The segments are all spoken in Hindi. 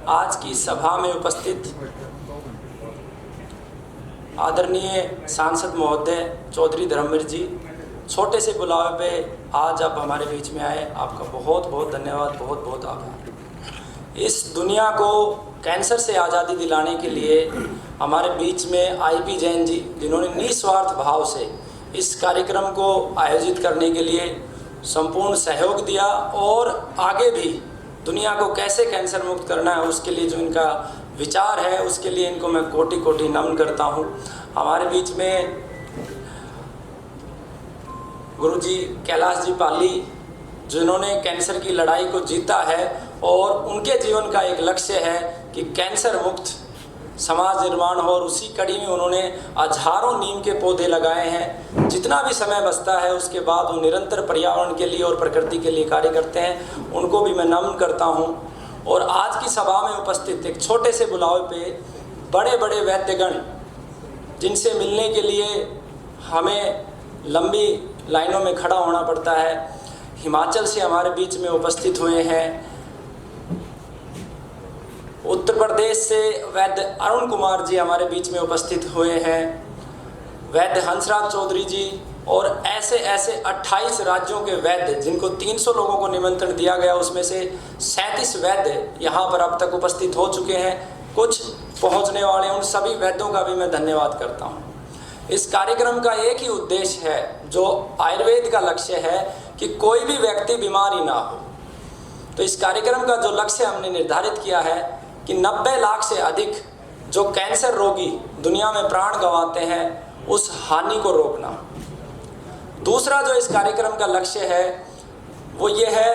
आज की सभा में उपस्थित आदरणीय सांसद महोदय चौधरी धर्मवीर जी, छोटे से बुलावे पे आज आप हमारे बीच में आए, आपका बहुत बहुत धन्यवाद, बहुत बहुत आभार। इस दुनिया को कैंसर से आज़ादी दिलाने के लिए हमारे बीच में आईपी जैन जी, जिन्होंने निस्वार्थ भाव से इस कार्यक्रम को आयोजित करने के लिए संपूर्ण सहयोग दिया और आगे भी दुनिया को कैसे कैंसर मुक्त करना है उसके लिए जो इनका विचार है, उसके लिए इनको मैं कोटि कोटि नमन करता हूँ। हमारे बीच में गुरुजी कैलाश जी पाली, जिन्होंने कैंसर की लड़ाई को जीता है और उनके जीवन का एक लक्ष्य है कि कैंसर मुक्त समाज निर्माण हो, और उसी कड़ी में उन्होंने हजारों नीम के पौधे लगाए हैं। जितना भी समय बचता है उसके बाद वो निरंतर पर्यावरण के लिए और प्रकृति के लिए कार्य करते हैं, उनको भी मैं नमन करता हूँ। और आज की सभा में उपस्थित एक छोटे से बुलावे पे बड़े बड़े वैद्यगण, जिनसे मिलने के लिए हमें लंबी लाइनों में खड़ा होना पड़ता है, हिमाचल से हमारे बीच में उपस्थित हुए हैं। उत्तर प्रदेश से वैद्य अरुण कुमार जी हमारे बीच में उपस्थित हुए हैं, वैद्य हंसराज चौधरी जी, और ऐसे ऐसे 28 राज्यों के वैद्य, जिनको 300 लोगों को निमंत्रण दिया गया, उसमें से 37 वैद्य यहाँ पर अब तक उपस्थित हो चुके हैं, कुछ पहुँचने वाले। उन सभी वैद्यों का भी मैं धन्यवाद करता हूँ। इस कार्यक्रम का एक ही उद्देश्य है, जो आयुर्वेद का लक्ष्य है, कि कोई भी व्यक्ति बीमार ही ना हो। तो इस कार्यक्रम का जो लक्ष्य हमने निर्धारित किया है कि 90 लाख से अधिक जो कैंसर रोगी दुनिया में प्राण गंवाते हैं, उस हानि को रोकना। दूसरा जो इस कार्यक्रम का लक्ष्य है वो ये है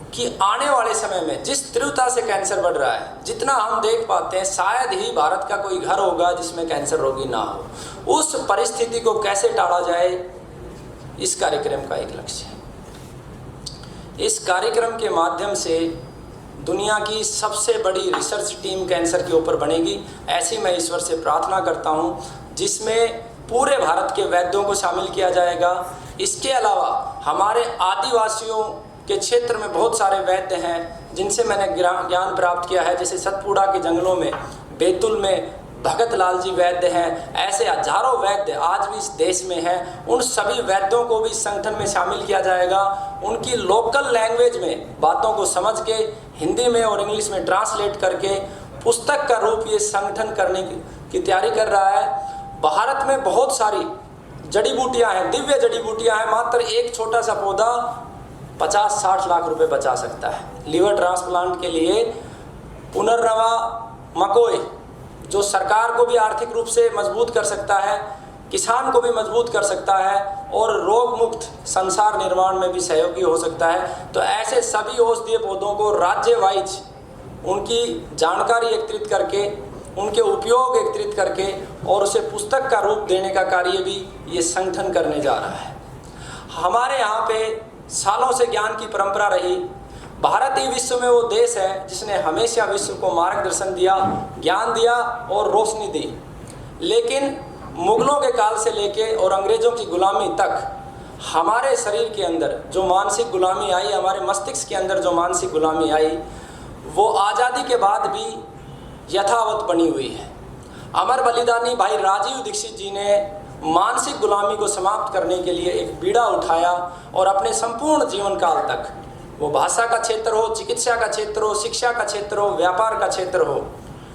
कि आने वाले समय में जिस तीव्रता से कैंसर बढ़ रहा है, जितना हम देख पाते हैं, शायद ही भारत का कोई घर होगा जिसमें कैंसर रोगी ना हो। उस परिस्थिति को कैसे टाला जाए, इस कार्यक्रम का एक लक्ष्य है। इस कार्यक्रम के माध्यम से दुनिया की सबसे बड़ी रिसर्च टीम कैंसर के ऊपर बनेगी, ऐसी मैं ईश्वर से प्रार्थना करता हूँ, जिसमें पूरे भारत के वैद्यों को शामिल किया जाएगा। इसके अलावा हमारे आदिवासियों के क्षेत्र में बहुत सारे वैद्य हैं जिनसे मैंने ज्ञान प्राप्त किया है, जैसे सतपुड़ा के जंगलों में, बैतूल में भगत लाल जी वैद्य हैं। ऐसे हजारों वैद्य आज भी इस देश में हैं। उन सभी वैद्यों को भी इस संगठन में शामिल किया जाएगा। उनकी लोकल लैंग्वेज में बातों को समझ के हिंदी में और इंग्लिश में ट्रांसलेट करके पुस्तक का रूप ये संगठन करने की तैयारी कर रहा है। भारत में बहुत सारी जड़ी बूटियाँ हैं, दिव्य जड़ी बूटियाँ हैं। मात्र एक छोटा सा पौधा 50-60 लाख रुपए बचा सकता है। लीवर ट्रांसप्लांट के लिए पुनर्नवा मकोई, जो सरकार को भी आर्थिक रूप से मजबूत कर सकता है, किसान को भी मजबूत कर सकता है और रोग मुक्त संसार निर्माण में भी सहयोगी हो सकता है। तो ऐसे सभी औषधीय पौधों को राज्य वाइज उनकी जानकारी एकत्रित करके, उनके उपयोग एकत्रित करके और उसे पुस्तक का रूप देने का कार्य भी ये संगठन करने जा रहा है। हमारे यहाँ पे सालों से ज्ञान की परंपरा रही। भारत ही विश्व में वो देश है जिसने हमेशा विश्व को मार्गदर्शन दिया, ज्ञान दिया और रोशनी दी। लेकिन मुगलों के काल से लेके और अंग्रेज़ों की गुलामी तक हमारे शरीर के अंदर जो मानसिक गुलामी आई, हमारे मस्तिष्क के अंदर जो मानसिक गुलामी आई, वो आज़ादी के बाद भी यथावत बनी हुई है। अमर बलिदानी भाई राजीव दीक्षित जी ने मानसिक गुलामी को समाप्त करने के लिए एक बीड़ा उठाया और अपने संपूर्ण जीवन काल तक, वो भाषा का क्षेत्र हो, चिकित्सा का क्षेत्र हो, शिक्षा का क्षेत्र हो, व्यापार का क्षेत्र हो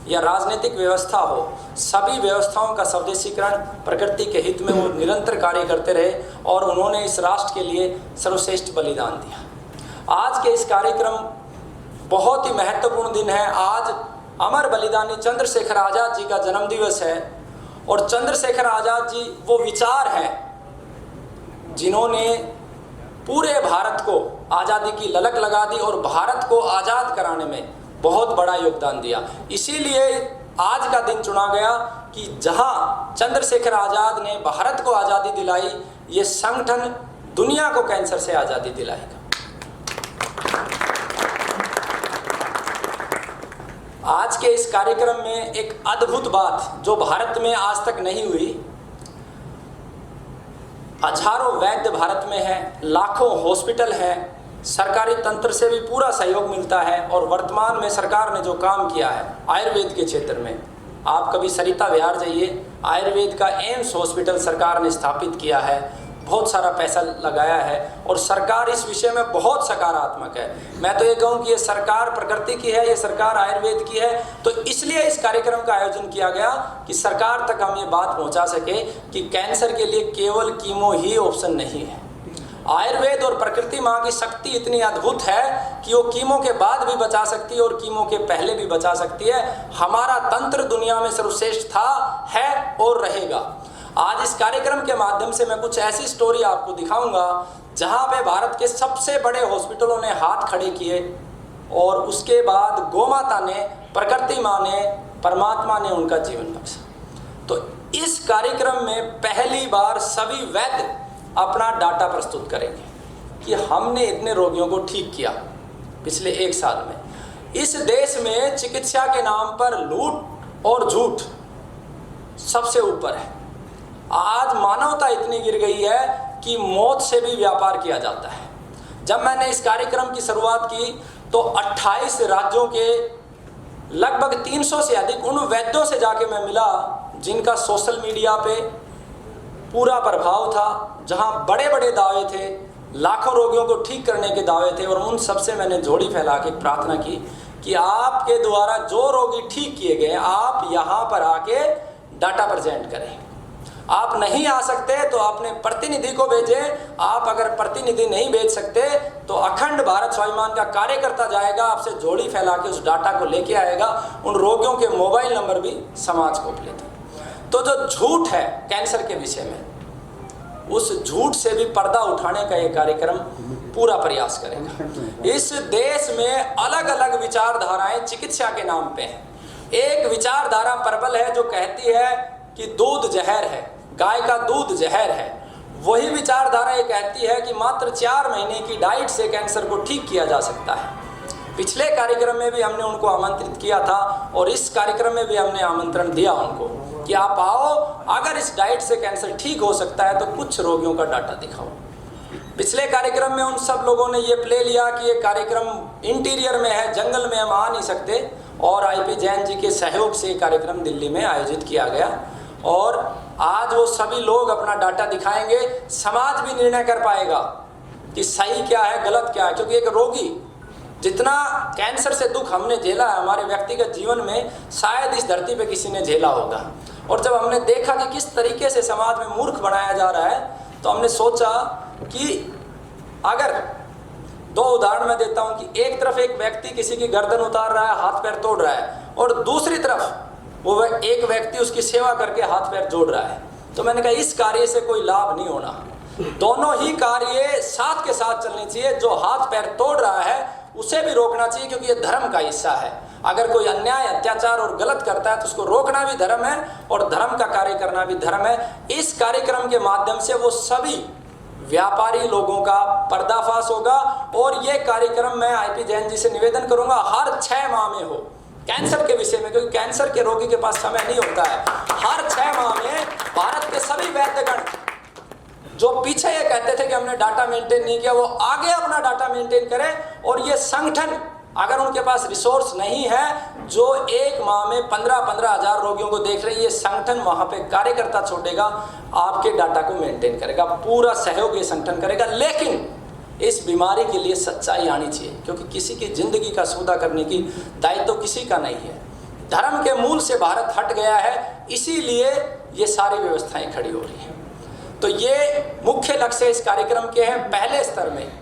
या राजनीतिक व्यवस्था हो, सभी व्यवस्थाओं का स्वदेशीकरण, प्रकृति के हित में वो निरंतर कार्य करते रहे और उन्होंने इस राष्ट्र के लिए सर्वश्रेष्ठ बलिदान दिया। आज के इस कार्यक्रम बहुत ही महत्वपूर्ण दिन है। आज अमर बलिदानी चंद्रशेखर आज़ाद जी का जन्मदिवस है और चंद्रशेखर आज़ाद जी वो विचार हैं जिन्होंने पूरे भारत को आज़ादी की ललक लगा दी और भारत को आज़ाद कराने में बहुत बड़ा योगदान दिया। इसीलिए आज का दिन चुना गया कि जहां चंद्रशेखर आज़ाद ने भारत को आज़ादी दिलाई, ये संगठन दुनिया को कैंसर से आज़ादी दिलाएगा। आज के इस कार्यक्रम में एक अद्भुत बात जो भारत में आज तक नहीं हुई, हजारों वैद्य भारत में हैं, लाखों हॉस्पिटल हैं, सरकारी तंत्र से भी पूरा सहयोग मिलता है। और वर्तमान में सरकार ने जो काम किया है आयुर्वेद के क्षेत्र में, आप कभी सरिता विहार जाइए, आयुर्वेद का एम्स हॉस्पिटल सरकार ने स्थापित किया है, बहुत सारा पैसा लगाया है और सरकार इस विषय में बहुत सकारात्मक है। मैं तो ये कहूँ कि ये सरकार प्रकृति की है, ये सरकार आयुर्वेद की है, तो इसलिए इस कार्यक्रम का आयोजन किया गया कि सरकार तक हम ये बात पहुंचा सके कि कैंसर के लिए केवल कीमो ही ऑप्शन नहीं है। आयुर्वेद और प्रकृति माँ की शक्ति इतनी अद्भुत है कि वो कीमो के बाद भी बचा सकती है और कीमो के पहले भी बचा सकती है। हमारा तंत्र दुनिया में सर्वश्रेष्ठ था, है और रहेगा। आज इस कार्यक्रम के माध्यम से मैं कुछ ऐसी स्टोरी आपको दिखाऊंगा जहां पे भारत के सबसे बड़े हॉस्पिटलों ने हाथ खड़े किए और उसके बाद गोमाता ने, प्रकृति माँ ने, परमात्मा ने उनका जीवन बख्शा। तो इस कार्यक्रम में पहली बार सभी वैद्य अपना डाटा प्रस्तुत करेंगे कि हमने इतने रोगियों को ठीक किया पिछले 1 साल में। इस देश में चिकित्सा के नाम पर लूट और झूठ सबसे ऊपर है। आज मानवता इतनी गिर गई है कि मौत से भी व्यापार किया जाता है। जब मैंने इस कार्यक्रम की शुरुआत की तो 28 राज्यों के लगभग 300 से अधिक उन वैद्यों से जाके मैं मिला जिनका सोशल मीडिया पे पूरा प्रभाव था, जहां बड़े बड़े दावे थे, लाखों रोगियों को ठीक करने के दावे थे। और उन सबसे मैंने झोली फैला के प्रार्थना की कि आपके द्वारा जो रोगी ठीक किए गए आप यहाँ पर आके डाटा प्रेजेंट करें। आप नहीं आ सकते तो आपने प्रतिनिधि को भेजे, आप अगर प्रतिनिधि नहीं भेज सकते तो अखंड भारत स्वाभिमान का कार्यकर्ता जाएगा, आपसे झोली फैला के उस डाटा को लेके आएगा। उन रोगियों के मोबाइल नंबर भी समाज को उपलब्ध है। तो जो झूठ है कैंसर के विषय में, उस झूठ से भी पर्दा उठाने का ये कार्यक्रम पूरा प्रयास करेगा। इस देश में अलग अलग विचारधाराएं चिकित्सा के नाम पे हैं। एक विचारधारा प्रबल है जो कहती है कि दूध जहर है, गाय का दूध जहर है। वही विचारधारा ये कहती है कि मात्र 4 महीने की डाइट से कैंसर को ठीक किया जा सकता है। पिछले कार्यक्रम में भी हमने उनको आमंत्रित किया था और इस कार्यक्रम में भी हमने आमंत्रण दिया उनको कि आप आओ, अगर इस डाइट से कैंसर ठीक हो सकता है तो कुछ रोगियों का डाटा दिखाओ। पिछले कार्यक्रम में उन सब लोगों ने ये प्ले लिया कि ये कार्यक्रम इंटीरियर में है, जंगल में हम आ नहीं सकते, और आईपी जैन जी के सहयोग से ये कार्यक्रम दिल्ली में आयोजित किया गया। और आज वो सभी लोग अपना डाटा दिखाएंगे, समाज भी निर्णय कर पाएगा कि सही क्या है, गलत क्या है। क्योंकि एक रोगी, जितना कैंसर से दुख हमने झेला है हमारे व्यक्तिगत जीवन में, शायद इस धरती पे किसी ने झेला होगा। और जब हमने देखा कि किस तरीके से समाज में मूर्ख बनाया जा रहा है, तो हमने सोचा कि अगर 2 उदाहरण मैं देता हूं कि एक तरफ एक व्यक्ति किसी की गर्दन उतार रहा है, हाथ पैर तोड़ रहा है, और दूसरी तरफ वो एक व्यक्ति उसकी सेवा करके हाथ पैर जोड़ रहा है। तो मैंने कहा इस कार्य से कोई लाभ नहीं होना, दोनों ही कार्य साथ के साथ चलने चाहिए। जो हाथ पैर तोड़ रहा है उसे भी रोकना चाहिए क्योंकि ये धर्म का हिस्सा है। अगर कोई अन्याय, अत्याचार और गलत करता है तो उसको रोकना भी धर्म है और धर्म का कार्य करना भी धर्म है। इस कार्यक्रम के माध्यम से वो सभी व्यापारी लोगों का पर्दाफाश होगा। और ये कार्यक्रम मैं आईपी जैन जी से निवेदन करूंगा हर 6 माह में हो कैंसर के विषय में, क्योंकि कैंसर के रोगी के पास समय नहीं होता है। हर 6 माह में भारत के सभी वैद्यगण जो पीछे ये कहते थे कि हमने डाटा मेंटेन नहीं किया, वो आगे अपना डाटा मेंटेन करें। और ये संगठन अगर उनके पास रिसोर्स नहीं है, जो 1 माह में 15-15 हज़ार रोगियों को देख रहे हैं, ये संगठन वहाँ पे कार्यकर्ता छोड़ेगा, आपके डाटा को मेंटेन करेगा, पूरा सहयोग ये संगठन करेगा। लेकिन इस बीमारी के लिए सच्चाई आनी चाहिए, क्योंकि किसी की जिंदगी का सौदा करने की दायित्व तो किसी का नहीं है। धर्म के मूल से भारत हट गया है, इसीलिए ये सारी व्यवस्थाएं खड़ी हो रही हैं। तो ये मुख्य लक्ष्य इस कार्यक्रम के हैं। पहले स्तर में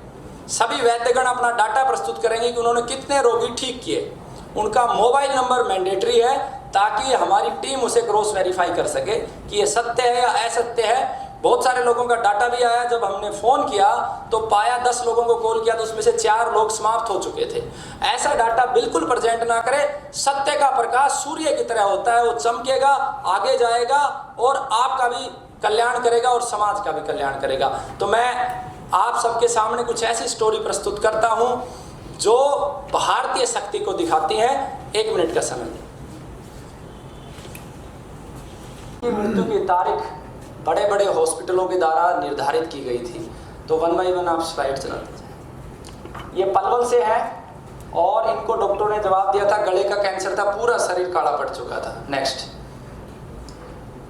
सभी वैद्यगण अपना डाटा प्रस्तुत करेंगे कि उन्होंने कितने रोगी ठीक किए। उनका मोबाइल नंबर मैंडेटरी है ताकि हमारी टीम उसे क्रॉस वेरीफाई कर सके कि ये सत्य है या असत्य है। बहुत सारे लोगों का डाटा भी आया, जब हमने फ़ोन किया तो पाया 10 लोगों को कॉल किया तो उसमें से 4 लोग समाप्त हो चुके थे। ऐसा डाटा बिल्कुल प्रेजेंट ना करें। सत्य का प्रकाश सूर्य की तरह होता है, वो चमकेगा, आगे जाएगा और आपका भी कल्याण करेगा और समाज का भी कल्याण करेगा। तो मैं आप सबके सामने कुछ ऐसी स्टोरी प्रस्तुत करता हूं जो भारतीय शक्ति को दिखाती है। 1 मिनट का समय दें। मृत्यु की तारीख बड़े बड़े हॉस्पिटलों के द्वारा निर्धारित की गई थी। तो 1 बाय 1 आप स्लाइड चलाते जाए। ये पलवल से है और इनको डॉक्टरों ने जवाब दिया था गले का कैंसर था, पूरा शरीर काला पड़ चुका था। नेक्स्ट,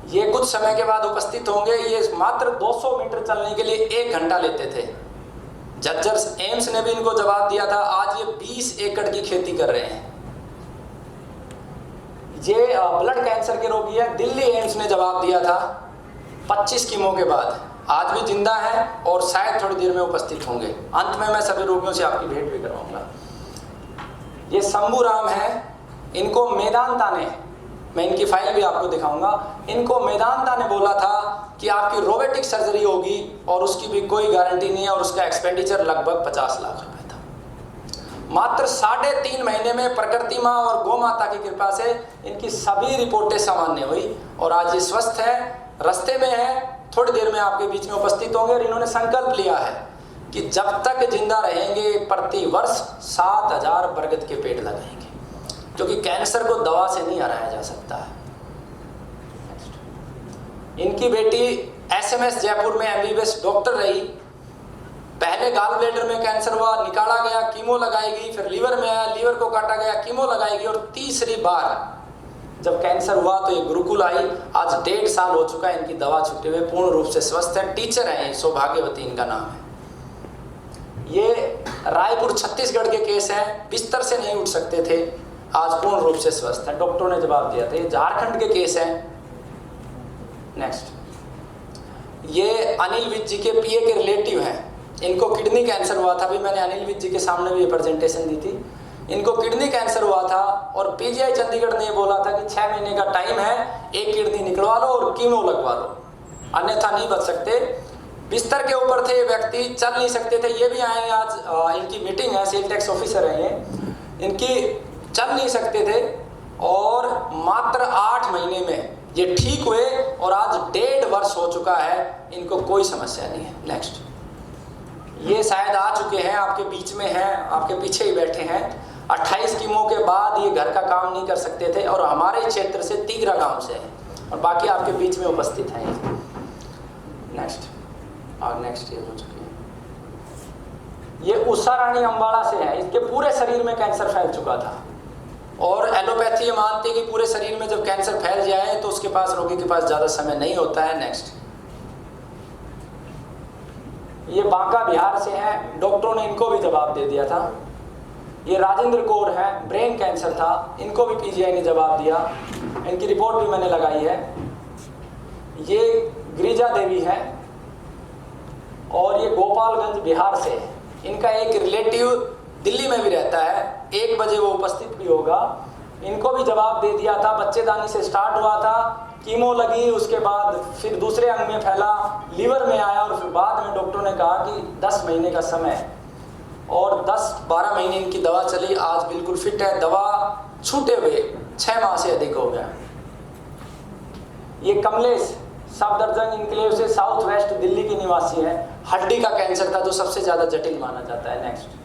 ये कुछ समय के बाद उपस्थित होंगे। ये मात्र 200 मीटर चलने के लिए 1 घंटा लेते थे। झज्जर एम्स ने भी इनको जवाब दिया था। आज ये 20 एकड़ की खेती कर रहे हैं। ये ब्लड कैंसर के रोगी है। दिल्ली एम्स ने जवाब दिया था 25 कीमो के बाद। आज भी जिंदा है और शायद थोड़ी देर में उपस्थित होंगे। अंत में मैं सभी रोगियों से आपकी भेंट भी करवाऊंगा। ये शंभू राम है, इनको मेदांता ने, मैं इनकी फाइल भी आपको दिखाऊंगा, इनको मेदांता ने बोला था कि आपकी रोबोटिक सर्जरी होगी और उसकी भी कोई गारंटी नहीं है और उसका एक्सपेंडिचर लगभग 50 लाख रुपए था। मात्र 3.5 महीने में प्रकृति माँ और गौ माता की कृपा से इनकी सभी रिपोर्टें सामान्य हुई और आज ये स्वस्थ है, रास्ते में है, थोड़ी देर में आपके बीच में उपस्थित होंगे। और इन्होंने संकल्प लिया है कि जब तक जिंदा रहेंगे प्रति वर्ष 7,000 बरगद के पेड़ लगाएंगे, क्योंकि कैंसर को दवा से नहीं हराया जा सकता है। इनकी बेटी SMS जयपुर में MBBS डॉक्टर रही। पहले गाल ब्लैडर में कैंसर हुआ, निकाला गया, कीमो लगाई गई, फिर लीवर में आया, लीवर को काटा गया, कीमो लगाई गई और तीसरी बार जब कैंसर हुआ तो ये गुरुकुल आई। आज 1.5 साल हो चुका है इनकी दवा छूटे हुए, पूर्ण रूप से स्वस्थ है। टीचर हैं, सौभाग्यवती इनका नाम है। ये रायपुर छत्तीसगढ़ के केस हैं, बिस्तर से नहीं उठ सकते थे, आज पूर्ण रूप से स्वस्थ है, डॉक्टरों ने जवाब दिया था। ये झारखंड के केस हैं। नेक्स्ट, ये अनिल विज जी के PA के रिलेटिव हैं। इनको किडनी कैंसर हुआ था। अभी मैंने अनिल विज जी के सामने भी ये प्रेजेंटेशन दी थी। इनको किडनी कैंसर हुआ था और PGI चंडीगढ़ ने ये बोला था कि 6 महीने का टाइम है, एक किडनी निकलवा लो और कीमो लगवा लो, अन्यथा नहीं बच सकते। बिस्तर के ऊपर थे ये व्यक्ति, चल नहीं सकते थे। ये भी आएंगे आज, इनकी मीटिंग है, सेल टैक्स ऑफिसर हैं ये। इनकी चल नहीं सकते थे और मात्र 8 महीने में ये ठीक हुए और आज 1.5 वर्ष हो चुका है, इनको कोई समस्या नहीं है। नेक्स्ट, ये शायद आ चुके हैं, आपके बीच में हैं, आपके पीछे ही बैठे हैं। 28 कीमो के बाद ये घर का काम नहीं कर सकते थे और हमारे क्षेत्र से तीगरा गांव से हैं और बाकी आपके बीच में उपस्थित हैं। नेक्स्ट, नेक्स्ट ये हो चुकी है। ये उषा रानी अम्बाड़ा से है। इसके पूरे शरीर में कैंसर फैल चुका था और एलोपैथी ये मानती है कि पूरे शरीर में जब कैंसर फैल जाए तो उसके पास, रोगी के पास ज़्यादा समय नहीं होता है। नेक्स्ट, ये बांका बिहार से हैं। डॉक्टरों ने इनको भी जवाब दे दिया था। ये राजेंद्र कौर है, ब्रेन कैंसर था, इनको भी PGI ने जवाब दिया। इनकी रिपोर्ट भी मैंने लगाई है। ये गिरिजा देवी है और ये गोपालगंज बिहार से है। इनका एक रिलेटिव दिल्ली में भी रहता है, 1 बजे वो उपस्थित भी होगा। इनको भी जवाब दे दिया था। बच्चेदानी से स्टार्ट हुआ था, कीमो लगी, उसके बाद फिर दूसरे अंग में फैला, लीवर में आया और फिर बाद में डॉक्टरों ने कहा कि 10 महीने का समय और 10-12 महीने इनकी दवा चली। आज बिल्कुल फिट है, दवा छूटे हुए 6 माह से अधिक हो गया। ये कमलेश सफदरजंग इंक्लेव से साउथ वेस्ट दिल्ली की निवासी है। हड्डी का कैंसर था जो सबसे ज्यादा जटिल माना जाता है। नेक्स्ट,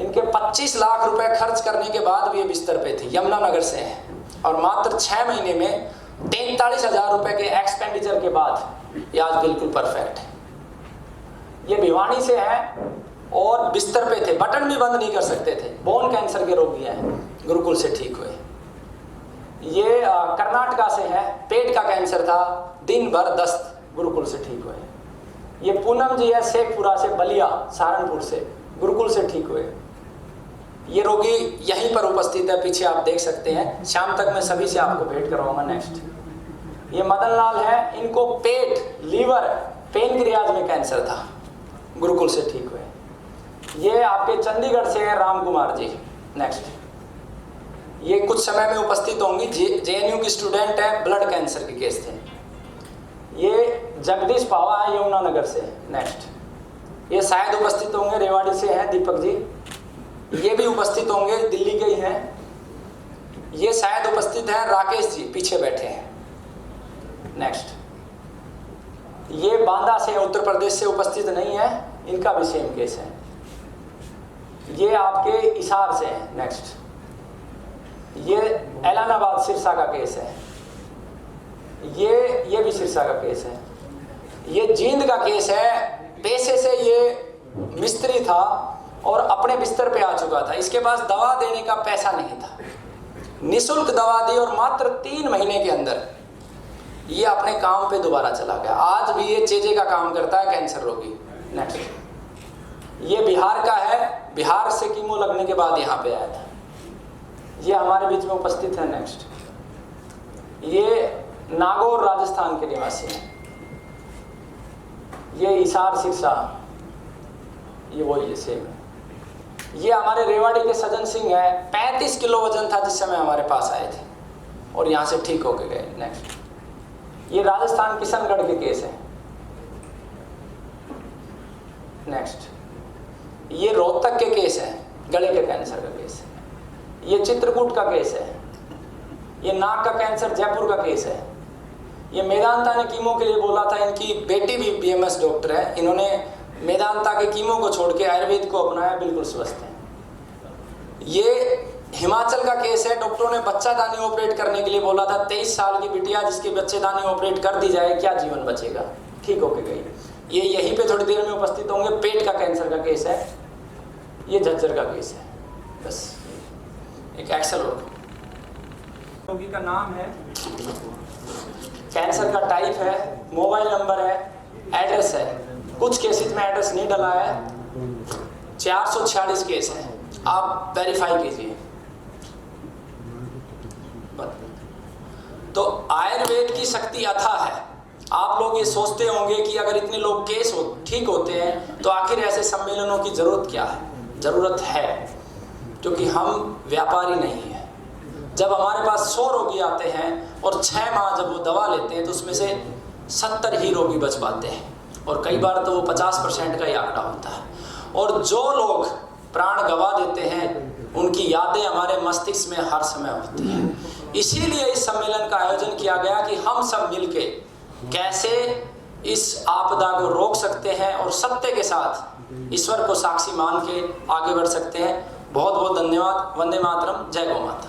इनके 25 लाख रुपए खर्च करने के बाद भी ये बिस्तर पे थे। यमुनानगर से हैं और मात्र 6 महीने में 43,000 रुपए के एक्सपेंडिचर के बाद ये आज बिल्कुल परफेक्ट है। ये भिवानी से है और बिस्तर पे थे, बटन भी बंद नहीं कर सकते थे। बोन कैंसर के रोगी हैं, गुरुकुल से ठीक हुए। ये कर्नाटका से है, पेट का कैंसर था, दिन भर दस्त, गुरुकुल से ठीक हुए। ये पूनम जी है, शेखपुरा से, बलिया सहारनपुर से, गुरुकुल से ठीक हुए। ये रोगी यहीं पर उपस्थित है, पीछे आप देख सकते हैं। शाम तक मैं सभी से आपको भेंट करवाऊंगा। नेक्स्ट, ये मदन लाल है। इनको पेट, लीवर, पेनक्रियाज में कैंसर था, गुरुकुल से ठीक हुए। ये आपके चंडीगढ़ से है, राम कुमार जी। नेक्स्ट, ये कुछ समय में उपस्थित होंगी। JNU की स्टूडेंट है, ब्लड कैंसर के केस थे। ये जगदीश पावा है, यमुनानगर से। नेक्स्ट, ये शायद उपस्थित होंगे, रेवाड़ी से हैं, दीपक जी। ये भी उपस्थित होंगे, दिल्ली के ही हैं। ये शायद उपस्थित हैं, राकेश जी पीछे बैठे हैं। नेक्स्ट, ये बांदा से, उत्तर प्रदेश से उपस्थित नहीं है, इनका भी सेम केस है। ये आपके इसार से हैं। नेक्स्ट, ये एलानाबाद सिरसा का केस है। ये भी सिरसा का केस है। ये जींद का केस है। पेशे से ये मिस्त्री था और अपने बिस्तर पे आ चुका था। इसके पास दवा देने का पैसा नहीं था। निःशुल्क दवा दी और मात्र 3 महीने के अंदर ये अपने काम पे दोबारा चला गया। आज भी ये चेजे का काम करता है, कैंसर रोगी। नेक्स्ट, ये बिहार का है, बिहार से कीमो लगने के बाद यहाँ पे आया था। ये हमारे बीच में उपस्थित है। नेक्स्ट, ये नागौर राजस्थान के निवासी हैं। ये इसार सिरसा, ये वही सेम है। ये हमारे रेवाड़ी के सज्जन सिंह है। 35 किलो वजन था जिस समय हमारे पास आए थे और यहाँ से ठीक होके गए। नेक्स्ट, ये राजस्थान किशनगढ़ के केस है। नेक्स्ट, ये रोहतक के केस है, गले के कैंसर का केस है। ये चित्रकूट का केस है। ये नाक का कैंसर जयपुर का केस है। ये मेदांता ने कीमो के लिए बोला था, इनकी बेटी भी बीएमएस डॉक्टर है। इन्होंने मेदांता के कीमो को छोड़ के आयुर्वेद को अपनाया, बिल्कुल स्वस्थ है। ये हिमाचल का केस है। डॉक्टरों ने बच्चादानी ऑपरेट करने के लिए बोला था। 23 साल की बिटिया जिसकी बच्चेदानी ऑपरेट कर दी जाए, क्या जीवन बचेगा, ठीक होके गई। ये यहीं पे थोड़ी देर में उपस्थित होंगे। पेट का कैंसर का केस है। ये झज्जर का केस है। बस एक एक्सेल रोगी का नाम है, कैंसर का टाइप है, मोबाइल नंबर है, एड्रेस है। कुछ केसेस में एड्रेस नहीं डला है। 446 केस है, आप वेरीफाई कीजिए। तो आयुर्वेद की शक्ति अथाह है। आप लोग ये सोचते होंगे कि अगर इतने लोग केस ठीक होते हैं तो आखिर ऐसे सम्मेलनों की जरूरत क्या है। जरूरत है, क्योंकि हम व्यापारी नहीं हैं। जब हमारे पास 100 रोगी आते हैं और 6 माह जब वो दवा लेते हैं तो उसमें से 70 ही रोगी बच पाते हैं और कई बार तो वो 50% का ही आंकड़ा होता है। और जो लोग प्राण गंवा देते हैं उनकी यादें हमारे मस्तिष्क में हर समय होती हैं। इसीलिए इस सम्मेलन का आयोजन किया गया कि हम सब मिलके कैसे इस आपदा को रोक सकते हैं और सत्य के साथ ईश्वर को साक्षी मान के आगे बढ़ सकते हैं। बहुत बहुत धन्यवाद। वंदे मातरम। जय गौ माता।